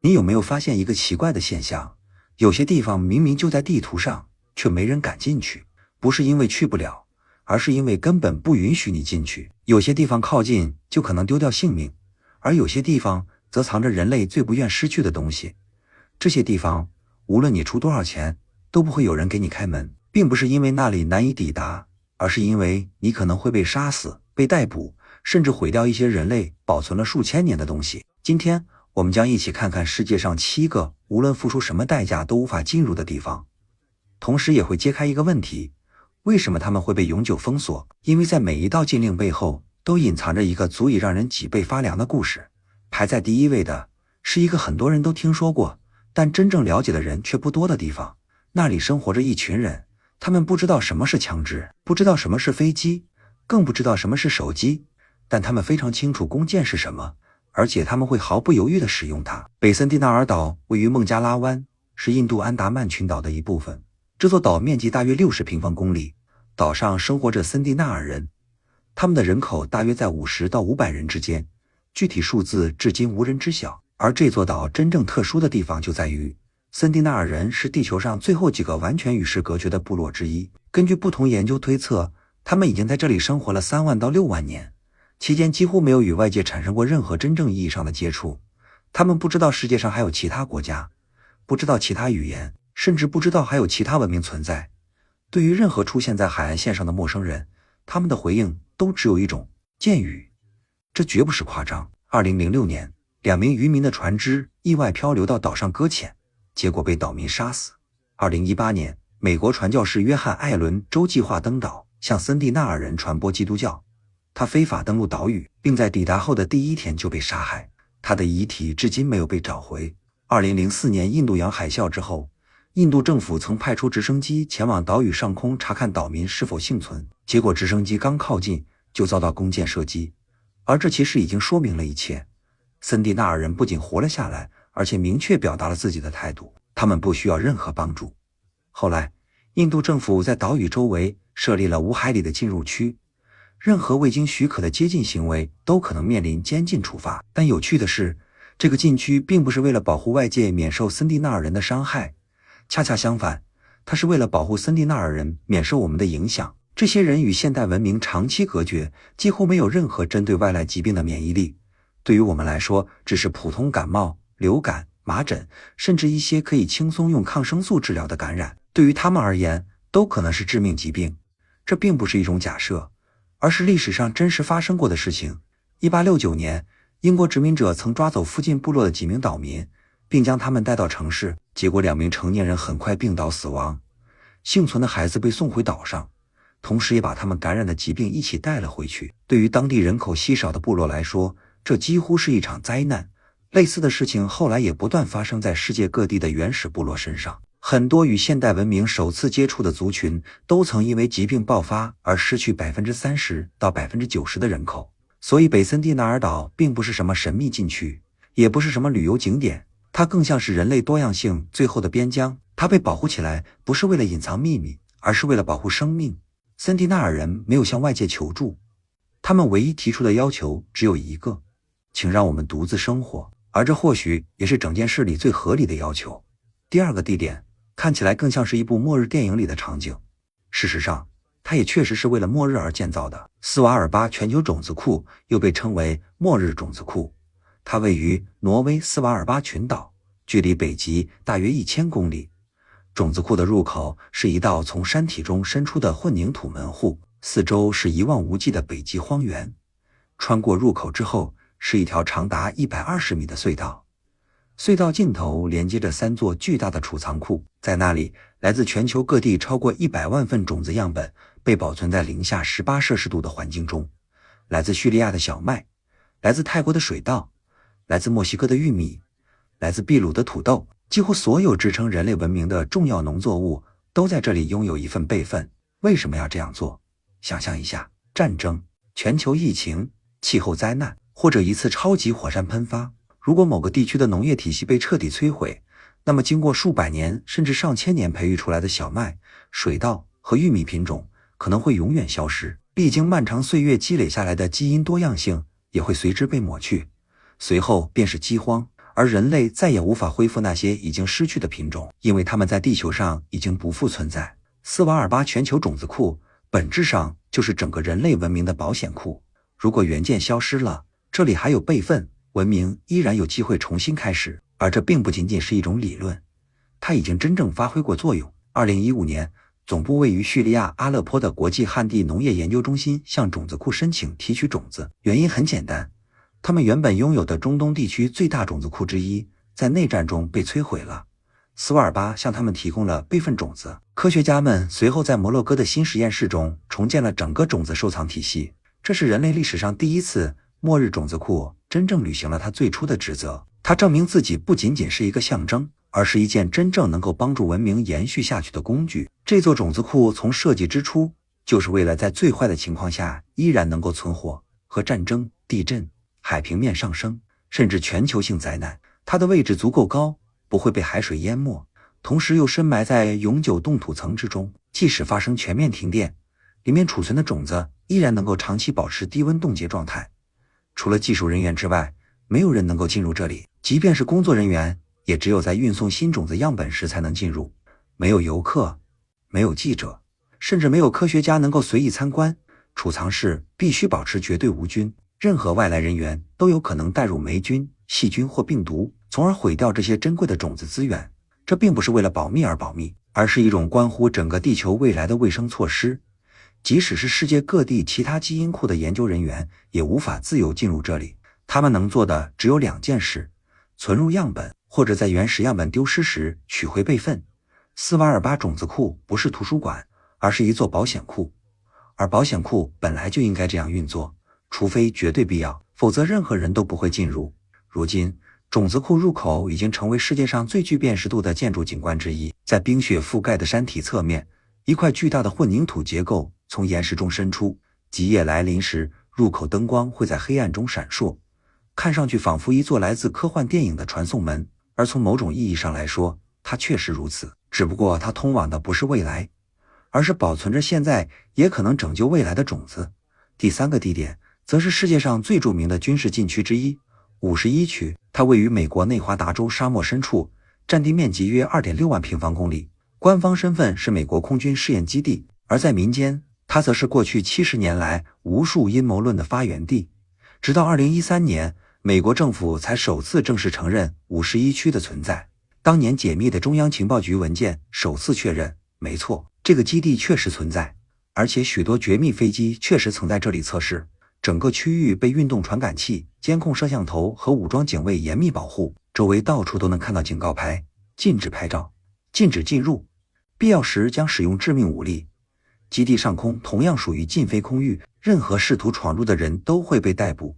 你有没有发现一个奇怪的现象？有些地方明明就在地图上，却没人敢进去，不是因为去不了，而是因为根本不允许你进去。有些地方靠近就可能丢掉性命，而有些地方则藏着人类最不愿失去的东西。这些地方，无论你出多少钱，都不会有人给你开门，并不是因为那里难以抵达，而是因为你可能会被杀死、被逮捕，甚至毁掉一些人类保存了数千年的东西。今天我们将一起看看世界上7个无论付出什么代价都无法进入的地方，同时也会揭开一个问题：为什么他们会被永久封锁？因为在每一道禁令背后都隐藏着一个足以让人脊背发凉的故事。排在第1位的是一个很多人都听说过，但真正了解的人却不多的地方。那里生活着一群人，他们不知道什么是枪支，不知道什么是飞机，更不知道什么是手机，但他们非常清楚弓箭是什么，而且他们会毫不犹豫地使用它。北森蒂纳尔岛位于孟加拉湾，是印度安达曼群岛的一部分。这座岛面积大约60平方公里，岛上生活着森蒂纳尔人，他们的人口大约在50到500人之间，具体数字至今无人知晓。而这座岛真正特殊的地方就在于，森蒂纳尔人是地球上最后几个完全与世隔绝的部落之一。根据不同研究推测，他们已经在这里生活了3万到6万年，期间几乎没有与外界产生过任何真正意义上的接触。他们不知道世界上还有其他国家，不知道其他语言，甚至不知道还有其他文明存在。对于任何出现在海岸线上的陌生人，他们的回应都只有一种：剑语。这绝不是夸张。2006年，2名渔民的船只意外漂流到岛上搁浅，结果被岛民杀死。2018年，美国传教士约翰·艾伦州计划登岛，向森蒂纳尔人传播基督教。他非法登陆岛屿，并在抵达后的第1天就被杀害。他的遗体至今没有被找回。2004年印度洋海啸之后，印度政府曾派出直升机前往岛屿上空查看岛民是否幸存，结果直升机刚靠近就遭到弓箭射击。而这其实已经说明了一切。森蒂纳尔人不仅活了下来，而且明确表达了自己的态度，他们不需要任何帮助。后来，印度政府在岛屿周围设立了5海里的禁入区，任何未经许可的接近行为都可能面临监禁处罚。但有趣的是，这个禁区并不是为了保护外界免受森蒂纳尔人的伤害，恰恰相反，它是为了保护森蒂纳尔人免受我们的影响。这些人与现代文明长期隔绝，几乎没有任何针对外来疾病的免疫力。对于我们来说，只是普通感冒、流感、麻疹，甚至一些可以轻松用抗生素治疗的感染，对于他们而言都可能是致命疾病。这并不是一种假设，而是历史上真实发生过的事情。1869年，英国殖民者曾抓走附近部落的几名岛民，并将他们带到城市，结果2名成年人很快病倒死亡，幸存的孩子被送回岛上，同时也把他们感染的疾病一起带了回去。对于当地人口稀少的部落来说，这几乎是一场灾难。类似的事情后来也不断发生在世界各地的原始部落身上。很多与现代文明首次接触的族群都曾因为疾病爆发而失去30%到90%的人口。所以北森蒂纳尔岛并不是什么神秘禁区，也不是什么旅游景点，它更像是人类多样性最后的边疆。它被保护起来不是为了隐藏秘密，而是为了保护生命。森蒂纳尔人没有向外界求助，他们唯一提出的要求只有一个：请让我们独自生活。而这或许也是整件事里最合理的要求。第2个地点看起来更像是一部末日电影里的场景，事实上它也确实是为了末日而建造的。斯瓦尔巴全球种子库又被称为末日种子库，它位于挪威斯瓦尔巴群岛，距离北极大约1000公里。种子库的入口是一道从山体中伸出的混凝土门户，四周是一望无际的北极荒原。穿过入口之后，是一条长达120米的隧道，隧道尽头连接着3座巨大的储藏库，在那里，来自全球各地超过100万份种子样本被保存在零下18摄氏度的环境中。来自叙利亚的小麦，来自泰国的水稻，来自墨西哥的玉米，来自秘鲁的土豆，几乎所有支撑人类文明的重要农作物都在这里拥有一份备份。为什么要这样做？想象一下，战争、全球疫情、气候灾难，或者一次超级火山喷发，如果某个地区的农业体系被彻底摧毁，那么经过数百年甚至上千年培育出来的小麦、水稻和玉米品种可能会永远消失，历经漫长岁月积累下来的基因多样性也会随之被抹去，随后便是饥荒。而人类再也无法恢复那些已经失去的品种，因为它们在地球上已经不复存在。斯瓦尔巴全球种子库本质上就是整个人类文明的保险库。如果原件消失了，这里还有备份，文明依然有机会重新开始。而这并不仅仅是一种理论，它已经真正发挥过作用。2015年，总部位于叙利亚阿勒颇的国际旱地农业研究中心向种子库申请提取种子，原因很简单，他们原本拥有的中东地区最大种子库之一，在内战中被摧毁了。斯瓦尔巴向他们提供了备份种子，科学家们随后在摩洛哥的新实验室中重建了整个种子收藏体系。这是人类历史上第一次，末日种子库真正履行了它最初的职责。它证明自己不仅仅是一个象征，而是一件真正能够帮助文明延续下去的工具。这座种子库从设计之初，就是为了在最坏的情况下依然能够存活，和战争、地震、海平面上升，甚至全球性灾难。它的位置足够高，不会被海水淹没，同时又深埋在永久冻土层之中，即使发生全面停电，里面储存的种子依然能够长期保持低温冻结状态。除了技术人员之外，没有人能够进入这里，即便是工作人员，也只有在运送新种子样本时才能进入。没有游客，没有记者，甚至没有科学家能够随意参观。储藏室必须保持绝对无菌，任何外来人员都有可能带入霉菌、细菌或病毒，从而毁掉这些珍贵的种子资源。这并不是为了保密而保密，而是一种关乎整个地球未来的卫生措施。即使是世界各地其他基因库的研究人员，也无法自由进入这里。他们能做的只有2件事：存入样本，或者在原始样本丢失时取回备份。斯瓦尔巴种子库不是图书馆，而是一座保险库，而保险库本来就应该这样运作，除非绝对必要，否则任何人都不会进入。如今，种子库入口已经成为世界上最具辨识度的建筑景观之一。在冰雪覆盖的山体侧面，一块巨大的混凝土结构从岩石中伸出，极夜来临时，入口灯光会在黑暗中闪烁，看上去仿佛一座来自科幻电影的传送门。而从某种意义上来说，它确实如此，只不过它通往的不是未来，而是保存着现在也可能拯救未来的种子。第3个地点则是世界上最著名的军事禁区之一51区，它位于美国内华达州沙漠深处，占地面积约 2.6 万平方公里，官方身份是美国空军试验基地，而在民间，它则是过去70年来无数阴谋论的发源地。直到2013年，美国政府才首次正式承认51区的存在。当年解密的中央情报局文件首次确认，没错，这个基地确实存在，而且许多绝密飞机确实曾在这里测试。整个区域被运动传感器、监控摄像头和武装警卫严密保护，周围到处都能看到警告牌，禁止拍照，禁止进入，必要时将使用致命武力。基地上空同样属于禁飞空域，任何试图闯入的人都会被逮捕，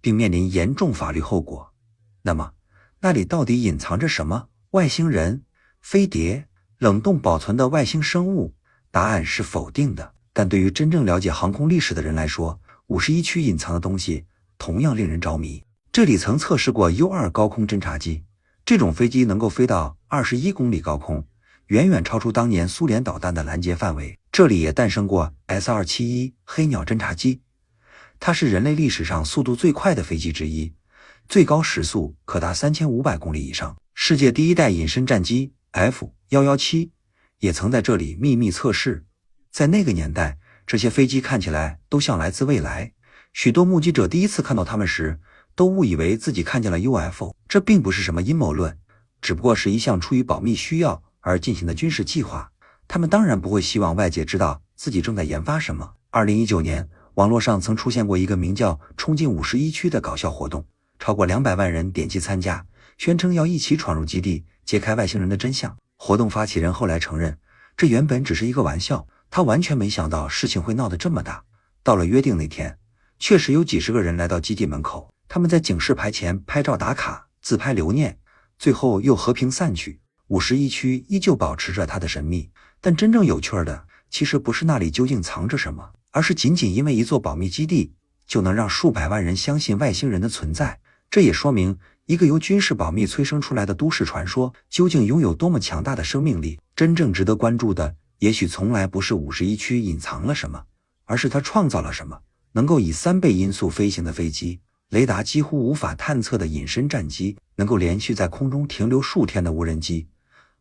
并面临严重法律后果。那么，那里到底隐藏着什么？外星人、飞碟、冷冻保存的外星生物？答案是否定的。但对于真正了解航空历史的人来说，51区隐藏的东西同样令人着迷。这里曾测试过 U2 高空侦察机，这种飞机能够飞到21公里高空，远远超出当年苏联导弹的拦截范围。这里也诞生过 S-271 黑鸟侦察机，它是人类历史上速度最快的飞机之一，最高时速可达3500公里以上。世界第1代隐身战机 F-117 也曾在这里秘密测试。在那个年代，这些飞机看起来都像来自未来，许多目击者第一次看到它们时，都误以为自己看见了 UFO。 这并不是什么阴谋论，只不过是一项出于保密需要而进行的军事计划。他们当然不会希望外界知道自己正在研发什么。2019年，网络上曾出现过一个名叫冲进51区的搞笑活动，超过200万人点击参加，宣称要一起闯入基地，揭开外星人的真相。活动发起人后来承认，这原本只是一个玩笑，他完全没想到事情会闹得这么大。到了约定那天，确实有几十个人来到基地门口，他们在警示牌前拍照打卡，自拍留念，最后又和平散去。51区依旧保持着它的神秘，但真正有趣的其实不是那里究竟藏着什么，而是仅仅因为一座保密基地就能让数百万人相信外星人的存在。这也说明一个由军事保密催生出来的都市传说究竟拥有多么强大的生命力。真正值得关注的也许从来不是51区隐藏了什么，而是它创造了什么。能够以3倍音速飞行的飞机，雷达几乎无法探测的隐身战机，能够连续在空中停留数天的无人机。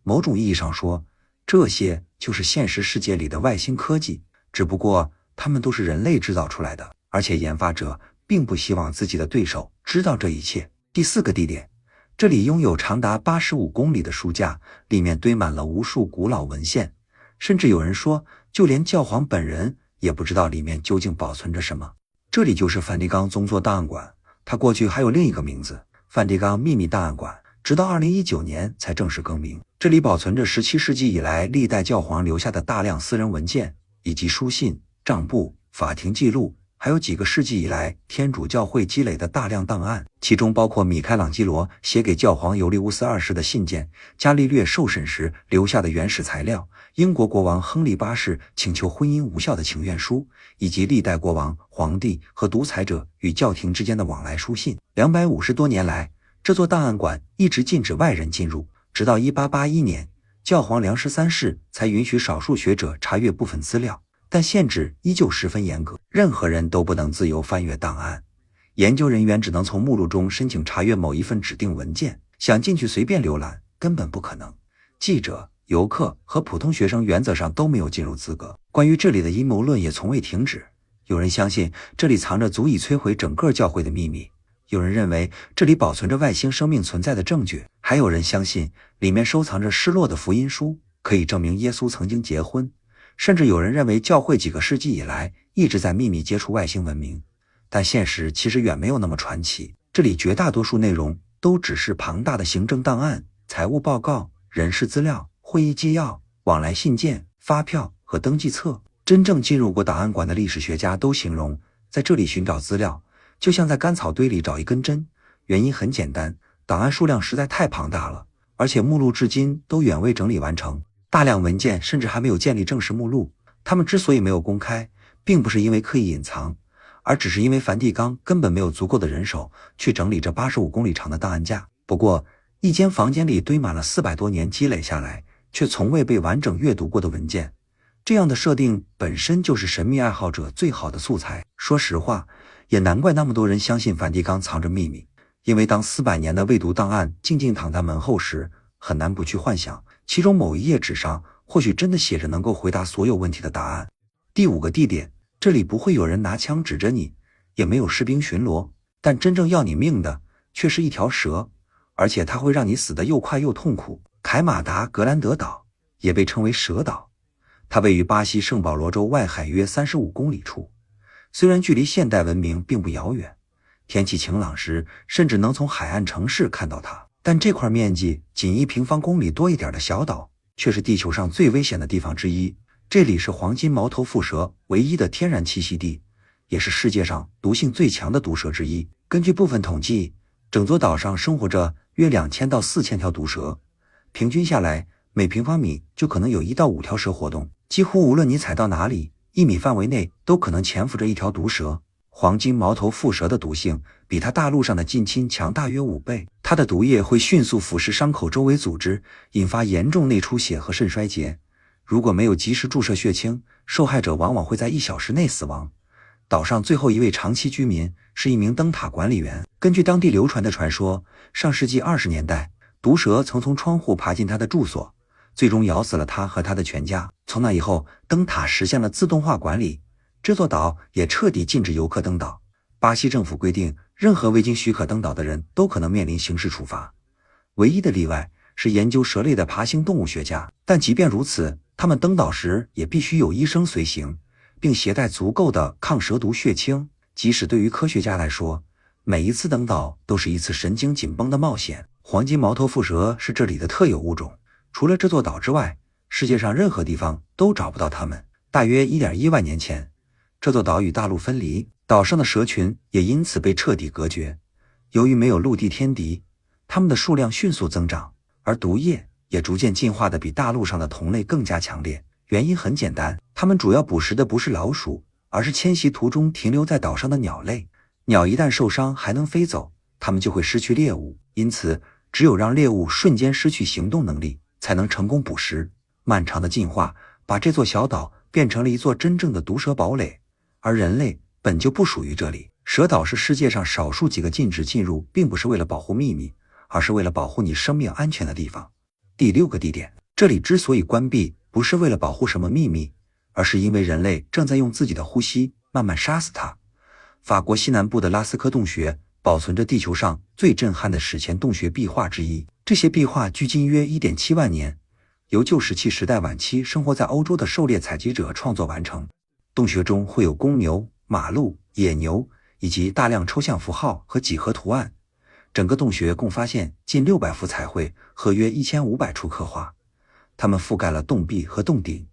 某种意义上说，这些就是现实世界里的外星科技，只不过它们都是人类制造出来的，而且研发者并不希望自己的对手知道这一切。第4个地点，这里拥有长达85公里的书架，里面堆满了无数古老文献，甚至有人说，就连教皇本人也不知道里面究竟保存着什么。这里就是梵蒂冈宗座档案馆，它过去还有另一个名字，梵蒂冈秘密档案馆，直到2019年才正式更名。这里保存着17世纪以来历代教皇留下的大量私人文件，以及书信、账簿、法庭记录，还有几个世纪以来天主教会积累的大量档案，其中包括米开朗基罗写给教皇尤利乌斯2世的信件，伽利略受审时留下的原始材料，英国国王亨利8世请求婚姻无效的请愿书，以及历代国王、皇帝和独裁者与教廷之间的往来书信。250多年来，这座档案馆一直禁止外人进入，直到1881年，教皇良13世才允许少数学者查阅部分资料，但限制依旧十分严格，任何人都不能自由翻阅档案。研究人员只能从目录中申请查阅某一份指定文件，想进去随便浏览根本不可能。记者、游客和普通学生原则上都没有进入资格。关于这里的阴谋论也从未停止，有人相信这里藏着足以摧毁整个教会的秘密，有人认为这里保存着外星生命存在的证据，还有人相信里面收藏着失落的福音书，可以证明耶稣曾经结婚，甚至有人认为教会几个世纪以来一直在秘密接触外星文明。但现实其实远没有那么传奇，这里绝大多数内容都只是庞大的行政档案、财务报告、人事资料、会议纪要、往来信件、发票和登记册。真正进入过档案馆的历史学家都形容，在这里寻找资料就像在干草堆里找一根针，原因很简单，档案数量实在太庞大了，而且目录至今都远未整理完成，大量文件甚至还没有建立正式目录。他们之所以没有公开，并不是因为刻意隐藏，而只是因为梵蒂冈根本没有足够的人手去整理这85公里长的档案架。不过，一间房间里堆满了400多年积累下来却从未被完整阅读过的文件，这样的设定本身就是神秘爱好者最好的素材。说实话，也难怪那么多人相信梵蒂冈藏着秘密，因为当400年的未读档案静静躺在门后时，很难不去幻想其中某一页纸上或许真的写着能够回答所有问题的答案。第5个地点，这里不会有人拿枪指着你，也没有士兵巡逻，但真正要你命的却是一条蛇，而且它会让你死得又快又痛苦。凯马达格兰德岛也被称为蛇岛，它位于巴西圣保罗州外海约35公里处，虽然距离现代文明并不遥远，天气晴朗时甚至能从海岸城市看到它，但这块面积仅1平方公里多一点的小岛却是地球上最危险的地方之一。这里是黄金毛头蝮蛇唯一的天然栖息地，也是世界上毒性最强的毒蛇之一。根据部分统计，整座岛上生活着约2000到4000条毒蛇，平均下来每平方米就可能有1到5条蛇活动，几乎无论你踩到哪里，1米范围内都可能潜伏着一条毒蛇。黄金毛头蝮蛇的毒性比它大陆上的近亲强大约5倍，它的毒液会迅速腐蚀伤口周围组织，引发严重内出血和肾衰竭。如果没有及时注射血清，受害者往往会在1小时内死亡。岛上最后一位长期居民是一名灯塔管理员。根据当地流传的传说，上世纪20年代，毒蛇曾从窗户爬进他的住所，最终咬死了他和他的全家。从那以后，灯塔实现了自动化管理，这座岛也彻底禁止游客登岛。巴西政府规定，任何未经许可登岛的人都可能面临刑事处罚。唯一的例外是研究蛇类的爬行动物学家，但即便如此，他们登岛时也必须有医生随行，并携带足够的抗蛇毒血清。即使对于科学家来说，每一次登岛都是一次神经紧绷的冒险。黄金毛头蝮蛇是这里的特有物种，除了这座岛之外，世界上任何地方都找不到它们。大约 1.1万年前，这座岛与大陆分离，岛上的蛇群也因此被彻底隔绝。由于没有陆地天敌，它们的数量迅速增长，而毒液也逐渐进化的比大陆上的同类更加强烈。原因很简单，它们主要捕食的不是老鼠，而是迁徙途中停留在岛上的鸟类。鸟一旦受伤还能飞走，它们就会失去猎物，因此只有让猎物瞬间失去行动能力，才能成功捕食。漫长的进化把这座小岛变成了一座真正的毒蛇堡垒，而人类本就不属于这里。蛇岛是世界上少数几个禁止进入，并不是为了保护秘密，而是为了保护你生命安全的地方。第6个地点，这里之所以关闭，不是为了保护什么秘密，而是因为人类正在用自己的呼吸慢慢杀死它。法国西南部的拉斯科洞穴保存着地球上最震撼的史前洞穴壁画之一，这些壁画距今约 1.7 万年，由旧石器时代晚期生活在欧洲的狩猎采集者创作完成。洞穴中会有公牛、马鹿、野牛以及大量抽象符号和几何图案。整个洞穴共发现近600幅彩绘和约1500处刻画，它们覆盖了洞壁和洞顶，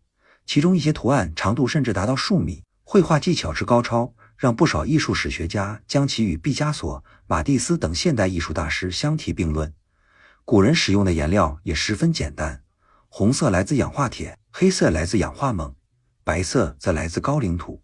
其中一些图案长度甚至达到数米，绘画技巧之高超让不少艺术史学家将其与毕加索、马蒂斯等现代艺术大师相提并论。古人使用的颜料也十分简单，红色来自氧化铁，黑色来自氧化锰，白色则来自高岭土。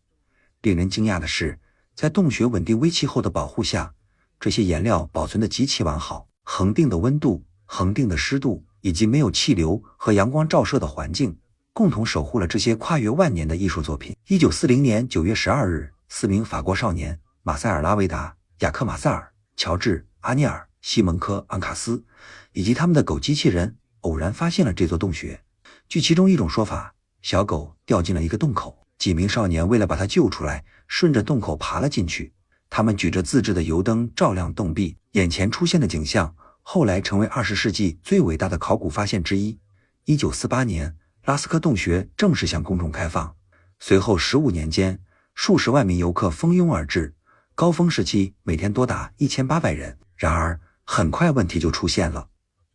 令人惊讶的是，在洞穴稳定微气候的保护下，这些颜料保存得极其完好，恒定的温度、恒定的湿度以及没有气流和阳光照射的环境，共同守护了这些跨越万年的艺术作品。1940年9月12日，4名法国少年马塞尔·拉维达、雅克·马塞尔、乔治·阿涅尔、西蒙科·昂卡斯以及他们的狗机器人偶然发现了这座洞穴。据其中一种说法，小狗掉进了一个洞口，几名少年为了把它救出来，顺着洞口爬了进去。他们举着自制的油灯照亮洞壁，眼前出现的景象后来成为20世纪最伟大的考古发现之一。1948年，拉斯科洞穴正式向公众开放，随后15年间，数十万名游客蜂拥而至，高峰时期每天多达1800人。然而很快问题就出现了，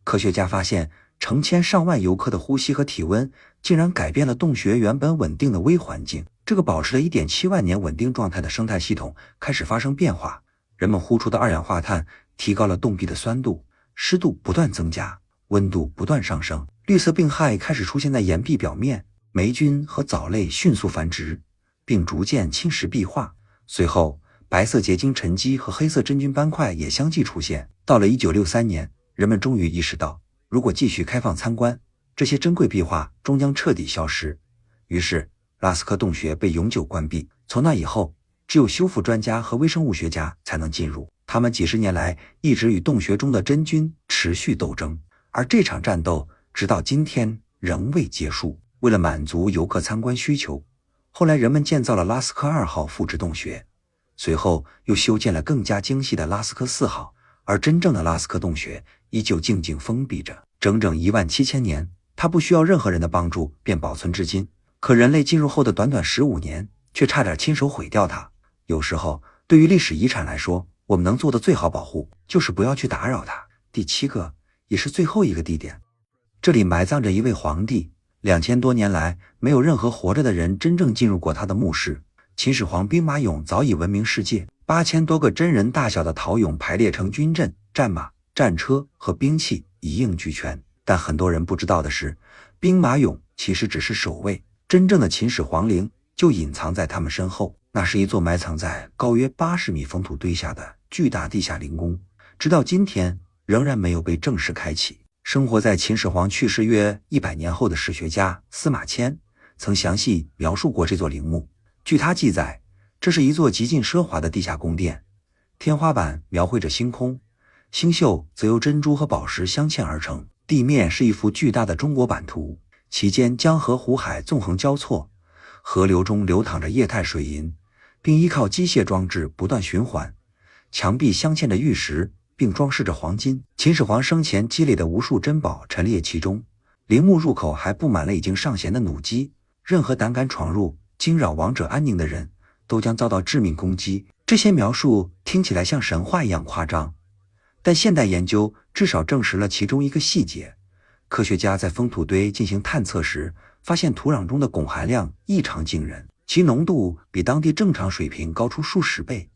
科学家发现成千上万游客的呼吸和体温竟然改变了洞穴原本稳定的微环境，这个保持了 1.7 万年稳定状态的生态系统开始发生变化，人们呼出的二氧化碳提高了洞壁的酸度，湿度不断增加，温度不断上升，绿色病害开始出现在岩壁表面，霉菌和藻类迅速繁殖，并逐渐侵蚀壁画。随后白色结晶沉积和黑色真菌斑块也相继出现。到了1963年，人们终于意识到，如果继续开放参观，这些珍贵壁画终将彻底消失。于是拉斯科洞穴被永久关闭，从那以后，只有修复专家和微生物学家才能进入，他们几十年来一直与洞穴中的真菌持续斗争，而这场战斗直到今天仍未结束。为了满足游客参观需求，后来人们建造了拉斯科2号复制洞穴，随后又修建了更加精细的拉斯科4号，而真正的拉斯科洞穴依旧静静封闭着，整整17000年，它不需要任何人的帮助便保存至今。可人类进入后的短短15年，却差点亲手毁掉它。有时候，对于历史遗产来说，我们能做的最好保护，就是不要去打扰它。第7个，也是最后一个地点，这里埋葬着一位皇帝，2000多年来，没有任何活着的人真正进入过他的墓室。秦始皇兵马俑早已闻名世界，8000多个真人大小的陶俑排列成军阵、战马、战车和兵器，一应俱全。但很多人不知道的是，兵马俑其实只是守卫，真正的秦始皇陵就隐藏在他们身后。那是一座埋藏在高约80米封土堆下的巨大地下陵宫，直到今天仍然没有被正式开启。生活在秦始皇去世约100年后的史学家司马迁曾详细描述过这座陵墓。据他记载，这是一座极尽奢华的地下宫殿，天花板描绘着星空，星宿则由珍珠和宝石镶嵌而成，地面是一幅巨大的中国版图，其间江河湖海纵横交错，河流中流淌着液态水银，并依靠机械装置不断循环，墙壁镶嵌着玉石，并装饰着黄金。秦始皇生前积累的无数珍宝陈列其中，陵墓入口还布满了已经上弦的弩机，任何胆敢闯入惊扰王者安宁的人都将遭到致命攻击。这些描述听起来像神话一样夸张，但现代研究至少证实了其中一个细节。科学家在封土堆进行探测时，发现土壤中的汞含量异常惊人，其浓度比当地正常水平高出数十倍。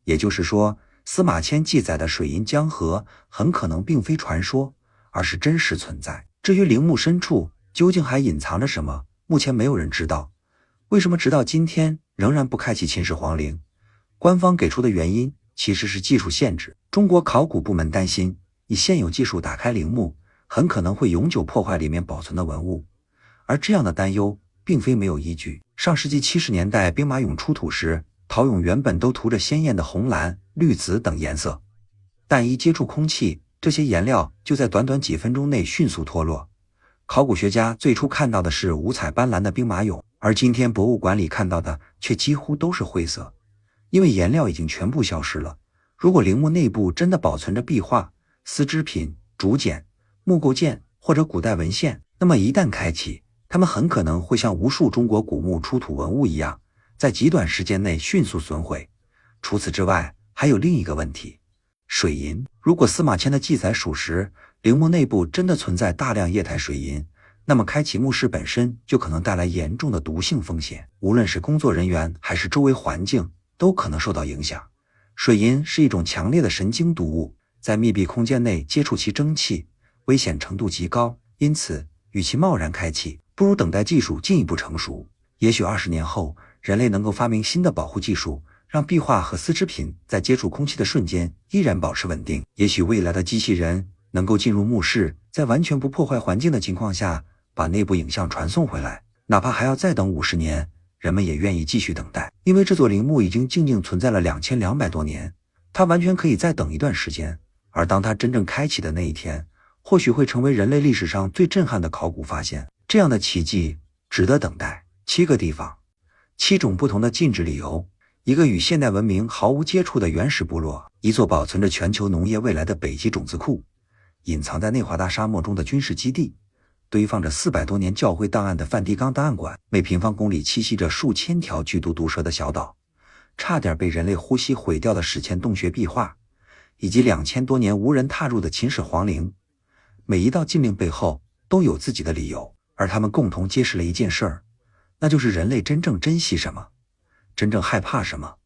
也就是说，司马迁记载的水银江河很可能并非传说，而是真实存在。至于陵墓深处究竟还隐藏着什么，目前没有人知道。为什么直到今天仍然不开启秦始皇陵？官方给出的原因其实是技术限制。中国考古部门担心，以现有技术打开陵墓，很可能会永久破坏里面保存的文物。而这样的担忧并非没有依据。上世纪70年代兵马俑出土时，陶俑原本都涂着鲜艳的红蓝、绿紫等颜色，但一接触空气，这些颜料就在短短几分钟内迅速脱落。考古学家最初看到的是五彩斑斓的兵马俑，而今天博物馆里看到的却几乎都是灰色，因为颜料已经全部消失了。如果陵墓内部真的保存着壁画、丝织品、竹简、木构件或者古代文献，那么一旦开启，它们很可能会像无数中国古墓出土文物一样，在极短时间内迅速损毁。除此之外，还有另一个问题，水银。如果司马迁的记载属实，陵墓内部真的存在大量液态水银，那么开启墓室本身就可能带来严重的毒性风险，无论是工作人员还是周围环境都可能受到影响。水银是一种强烈的神经毒物，在密闭空间内接触其蒸汽，危险程度极高，因此与其贸然开启，不如等待技术进一步成熟。也许20年后，人类能够发明新的保护技术，让壁画和丝织品在接触空气的瞬间依然保持稳定。也许未来的机器人能够进入墓室，在完全不破坏环境的情况下，把内部影像传送回来。哪怕还要再等50年，人们也愿意继续等待，因为这座陵墓已经静静存在了2200多年，它完全可以再等一段时间。而当它真正开启的那一天，或许会成为人类历史上最震撼的考古发现。这样的奇迹值得等待。7个地方，7种不同的禁止理由。一个与现代文明毫无接触的原始部落，一座保存着全球农业未来的北极种子库，隐藏在内华达沙漠中的军事基地，堆放着400多年教会档案的梵蒂冈档案馆，每平方公里栖息着数千条剧毒毒蛇的小岛，差点被人类呼吸毁掉的史前洞穴壁画，以及2000多年无人踏入的秦始皇陵。每一道禁令背后都有自己的理由，而他们共同揭示了一件事儿，那就是人类真正珍惜什么，真正害怕什么，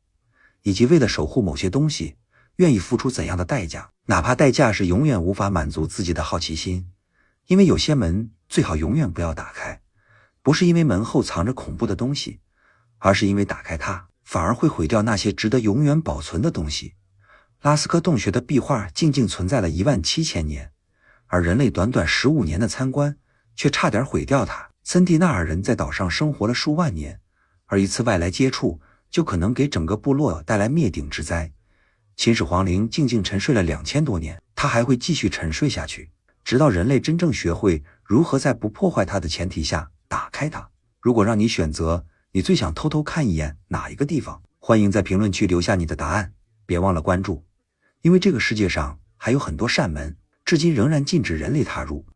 以及为了守护某些东西愿意付出怎样的代价，哪怕代价是永远无法满足自己的好奇心。因为有些门最好永远不要打开，不是因为门后藏着恐怖的东西，而是因为打开它反而会毁掉那些值得永远保存的东西。拉斯科洞穴的壁画静静存在了17000年，而人类短短15年的参观却差点毁掉它。森蒂纳尔人在岛上生活了数万年，而一次外来接触就可能给整个部落带来灭顶之灾。秦始皇陵静静沉睡了2000多年，它还会继续沉睡下去，直到人类真正学会如何在不破坏它的前提下打开它。如果让你选择，你最想偷偷看一眼哪一个地方？欢迎在评论区留下你的答案，别忘了关注，因为这个世界上还有很多扇门，至今仍然禁止人类踏入。